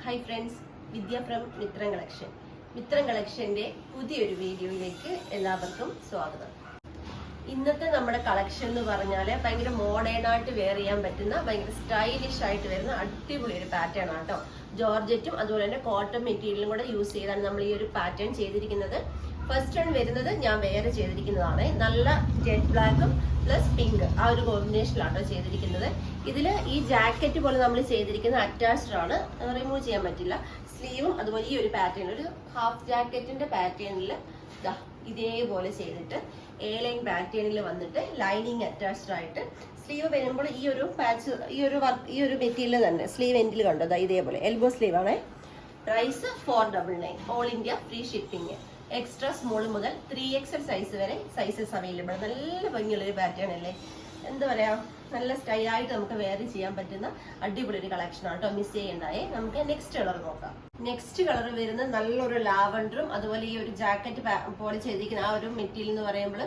Hi friends, Vidya from Mithram collection. Mithram കളക്ഷന്റെ പുതിയൊരു വീഡിയോയിലേക്ക് എല്ലാവർക്കും സ്വാഗതം. ഇന്നത്തെ നമ്മുടെ കളക്ഷൻ എന്ന് പറഞ്ഞാൽ ഭയങ്കര മോഡേൺ ആയിട്ട് വെയർ ചെയ്യാൻ പറ്റുന്ന ഭയങ്കര സ്റ്റൈലിഷ് ആയിട്ട് വരുന്ന അടിപൊളി ഒരു പാറ്റേൺ ആണ് കേട്ടോ. ജോർജറ്റും അതുപോലെ തന്നെ കോട്ടൺ മെറ്റീരിയലും കൂടെ യൂസ് ചെയ്താണ് നമ്മൾ ഈ ഒരു പാറ്റേൺ ചെയ്തിരിക്കുന്നത്. ഫസ്റ്റ് വൺ വരുന്നത് ഞാൻ വേറെ ചെയ്തിരിക്കുന്നതാണ്. നല്ല ജെറ്റ് ബ്ലാക്കും പ്ലസ് പിങ്ക് ആ ഒരു കോമ്പിനേഷനിലാണ് ചെയ്തിരിക്കുന്നത്. ഇതില് ഈ ജാക്കറ്റ് പോലെ നമ്മൾ ചെയ്തിരിക്കുന്ന അറ്റാച്ച്ഡ് ആണ്, റിമൂവ് ചെയ്യാൻ പറ്റില്ല. സ്ലീവും അതുപോലെ ഈ ഒരു പാറ്റേൺ, ഒരു ഹാഫ് ജാക്കറ്റിന്റെ പാറ്റേണിൽ ഇതേപോലെ ചെയ്തിട്ട് എ ലൈൻ പാറ്റേണിൽ വന്നിട്ട് ലൈനിങ് അറ്റാച്ച്ഡ് ആയിട്ട് സ്ലീവ് വരുമ്പോൾ ഈ ഒരു പാച്ച് ഈ ഒരു മെറ്റീരിയൽ തന്നെ സ്ലീവ് എൻഡിൽ കണ്ടോ, ഇതേപോലെ എൽബോ സ്ലീവ് ആണ്. Price 499, all India free shipping. Extra small മുതൽ 3XL സൈസ് വരെ സൈസസ് അവൈലബിൾ. നല്ല ഭംഗിയുള്ളൊരു പാറ്റേൺ അല്ലേ, എന്താ പറയാ, നല്ല സ്റ്റൈലായിട്ട് നമുക്ക് വെയർ ചെയ്യാൻ പറ്റുന്ന അടിപൊളി ഒരു കളക്ഷൻ ആണ് കേട്ടോ. മിസ് ചെയ്യണ്ടായേ. നമുക്ക് നെക്സ്റ്റ് കളർ നോക്കാം. നെക്സ്റ്റ് കളർ വരുന്നത് നല്ലൊരു ലാവൻഡറും അതുപോലെ ഈ ഒരു ജാക്കറ്റ് പോലെ ചെയ്തിരിക്കുന്ന ആ ഒരു മെറ്റീരിയൽ എന്ന് പറയുമ്പോൾ,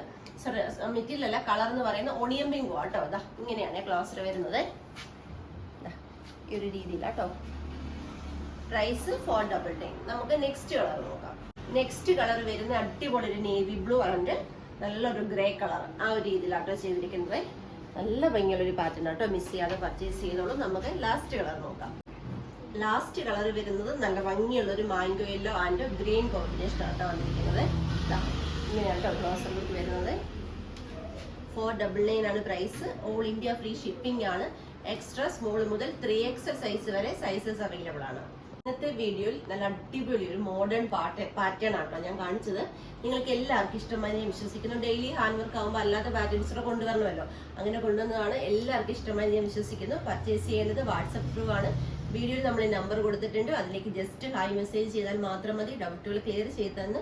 മെറ്റീരിയൽ അല്ല, കളർ എന്ന് പറയുന്ന ഓണിയൻ പിങ്കോ കേട്ടോ. ഇതാ ഇങ്ങനെയാണ് ക്ലോസർ വരുന്നത്, ഈ ഒരു രീതിയിലാട്ടോ. പ്രൈസ് 499. നമുക്ക് നെക്സ്റ്റ് കളർ നോക്കാം. നെക്സ്റ്റ് കളർ വരുന്ന അടിപൊളി ഒരു നേവി ബ്ലൂ ആണ്, നല്ലൊരു ഗ്രേ കളർ ആ ഒരു രീതിയിലാട്ടോ ചെയ്തിരിക്കുന്നത്. നല്ല ഭംഗിയുള്ള ഒരു പാറ്റേൺ ആട്ടോ. മിസ് ചെയ്യാതെ പർച്ചേസ് ചെയ്തോളൂ. നമുക്ക് ലാസ്റ്റ് കളർ നോക്കാം. ലാസ്റ്റ് കളർ വരുന്നത് നല്ല ഭംഗിയുള്ള ഒരു mango yellow and green combination ആട്ടോ വന്നിരിക്കുന്നത്. ഇങ്ങനെയാട്ടോ ക്ലോസർ ലുക്ക് വരുന്നത്. 499 ആണ് price. All India free shipping ആണ്. എക്സ്ട്രാ സ്മോൾ മുതൽ 3XL സൈസ് വരെ സൈസസ് അവൈലബിൾ ആണ്. ഇന്നത്തെ വീഡിയോയിൽ നല്ല അടിപൊളി ഒരു മോഡേൺ പാറ്റേൺ ആട്ടോ ഞാൻ കാണിച്ചത്. നിങ്ങൾക്ക് എല്ലാവർക്കും ഇഷ്ടമായി ഞാൻ വിശ്വസിക്കുന്നു. ഡെയിലി ഹാൻഡ് വർക്ക് ആകുമ്പോൾ അല്ലാത്ത പാറ്റേൺസ് കൂടെ കൊണ്ടുവരണമല്ലോ, അങ്ങനെ കൊണ്ടുവന്നതാണ്. എല്ലാവർക്കും ഇഷ്ടമായി ഞാൻ വിശ്വസിക്കുന്നു. പർച്ചേസ് ചെയ്യേണ്ടത് വാട്സപ്പ് ത്രൂ ആണ്. വീഡിയോയിൽ നമ്മൾ നമ്പർ കൊടുത്തിട്ടുണ്ട്, അതിലേക്ക് ജസ്റ്റ് ഹായ് മെസ്സേജ് ചെയ്താൽ മാത്രം മതി. ഡൗട്ടുകൾ ക്ലിയർ ചെയ്ത് തന്ന്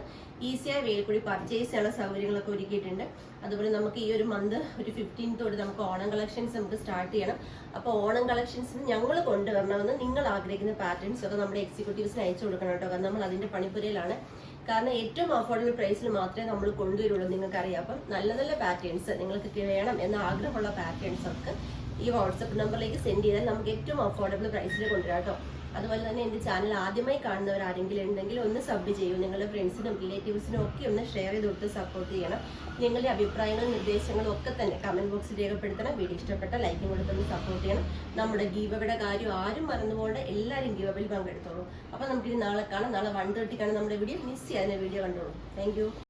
ഈസിയായ വേയിൽ കൂടി പർച്ചേസ് ചെയ്യാനുള്ള സൗകര്യങ്ങളൊക്കെ ഒരുക്കിയിട്ടുണ്ട്. അതുപോലെ നമുക്ക് ഈ ഒരു മന്ത് ഒരു 15th തൊട്ട് നമുക്ക് ഓണം കളക്ഷൻസ് നമുക്ക് സ്റ്റാർട്ട് ചെയ്യണം. അപ്പോൾ ഓണം കളക്ഷൻസിന് ഞങ്ങൾ കൊണ്ടുവരണമെന്ന് നിങ്ങൾ ആഗ്രഹിക്കുന്ന പാറ്റേൺസ് ഒക്കെ നമ്മുടെ എക്സിക്യൂട്ടീവ്സിന് അയച്ചു കൊടുക്കണം കേട്ടോ. കാരണം നമ്മൾ അതിന്റെ പണിപ്പുരയിലാണ്. കാരണം ഏറ്റവും അഫോർഡബിൾ പ്രൈസിൽ മാത്രമേ നമ്മൾ കൊണ്ടുവരുള്ളൂ. നിങ്ങൾക്കറിയാം. അപ്പം നല്ല നല്ല പാറ്റേൺസ് നിങ്ങൾക്ക് വേണം എന്ന ആഗ്രഹമുള്ള പാറ്റേൺസ് ഒക്കെ ഈ വാട്സപ്പ് നമ്പറിലേക്ക് സെൻഡ് ചെയ്താൽ നമുക്ക് ഏറ്റവും അഫോർഡബിൾ പ്രൈസിൽ കൊണ്ടുവരാം കേട്ടോ. അതുപോലെ തന്നെ എൻ്റെ ചാനൽ ആദ്യമായി കാണുന്നവർ ആരെങ്കിലും ഉണ്ടെങ്കിൽ ഒന്ന് സബ് ചെയ്യൂ. നിങ്ങളുടെ ഫ്രണ്ട്സിനും റിലേറ്റീവ്സിനും ഒക്കെ ഒന്ന് ഷെയർ ചെയ്ത് കൊടുത്ത് സപ്പോർട്ട് ചെയ്യണം. നിങ്ങളുടെ അഭിപ്രായങ്ങളും നിർദ്ദേശങ്ങളും ഒക്കെ തന്നെ കമന്റ് ബോക്സിൽ രേഖപ്പെടുത്തണം. വീഡിയോ ഇഷ്ടപ്പെട്ട ലൈക്കും കൊടുത്തൊന്ന് സപ്പോർട്ട് ചെയ്യണം. നമ്മുടെ ഗീവയുടെ കാര്യം ആരും മറന്നുകൊണ്ട് എല്ലാവരും ഗീവയിൽ പങ്കെടുത്തോളൂ. അപ്പോൾ നമുക്കിനി നാളെ കാണാം. നാളെ 1:30 നമ്മുടെ വീഡിയോ. മിസ് ചെയ്യാതെ വീഡിയോ കണ്ടോളൂ. താങ്ക്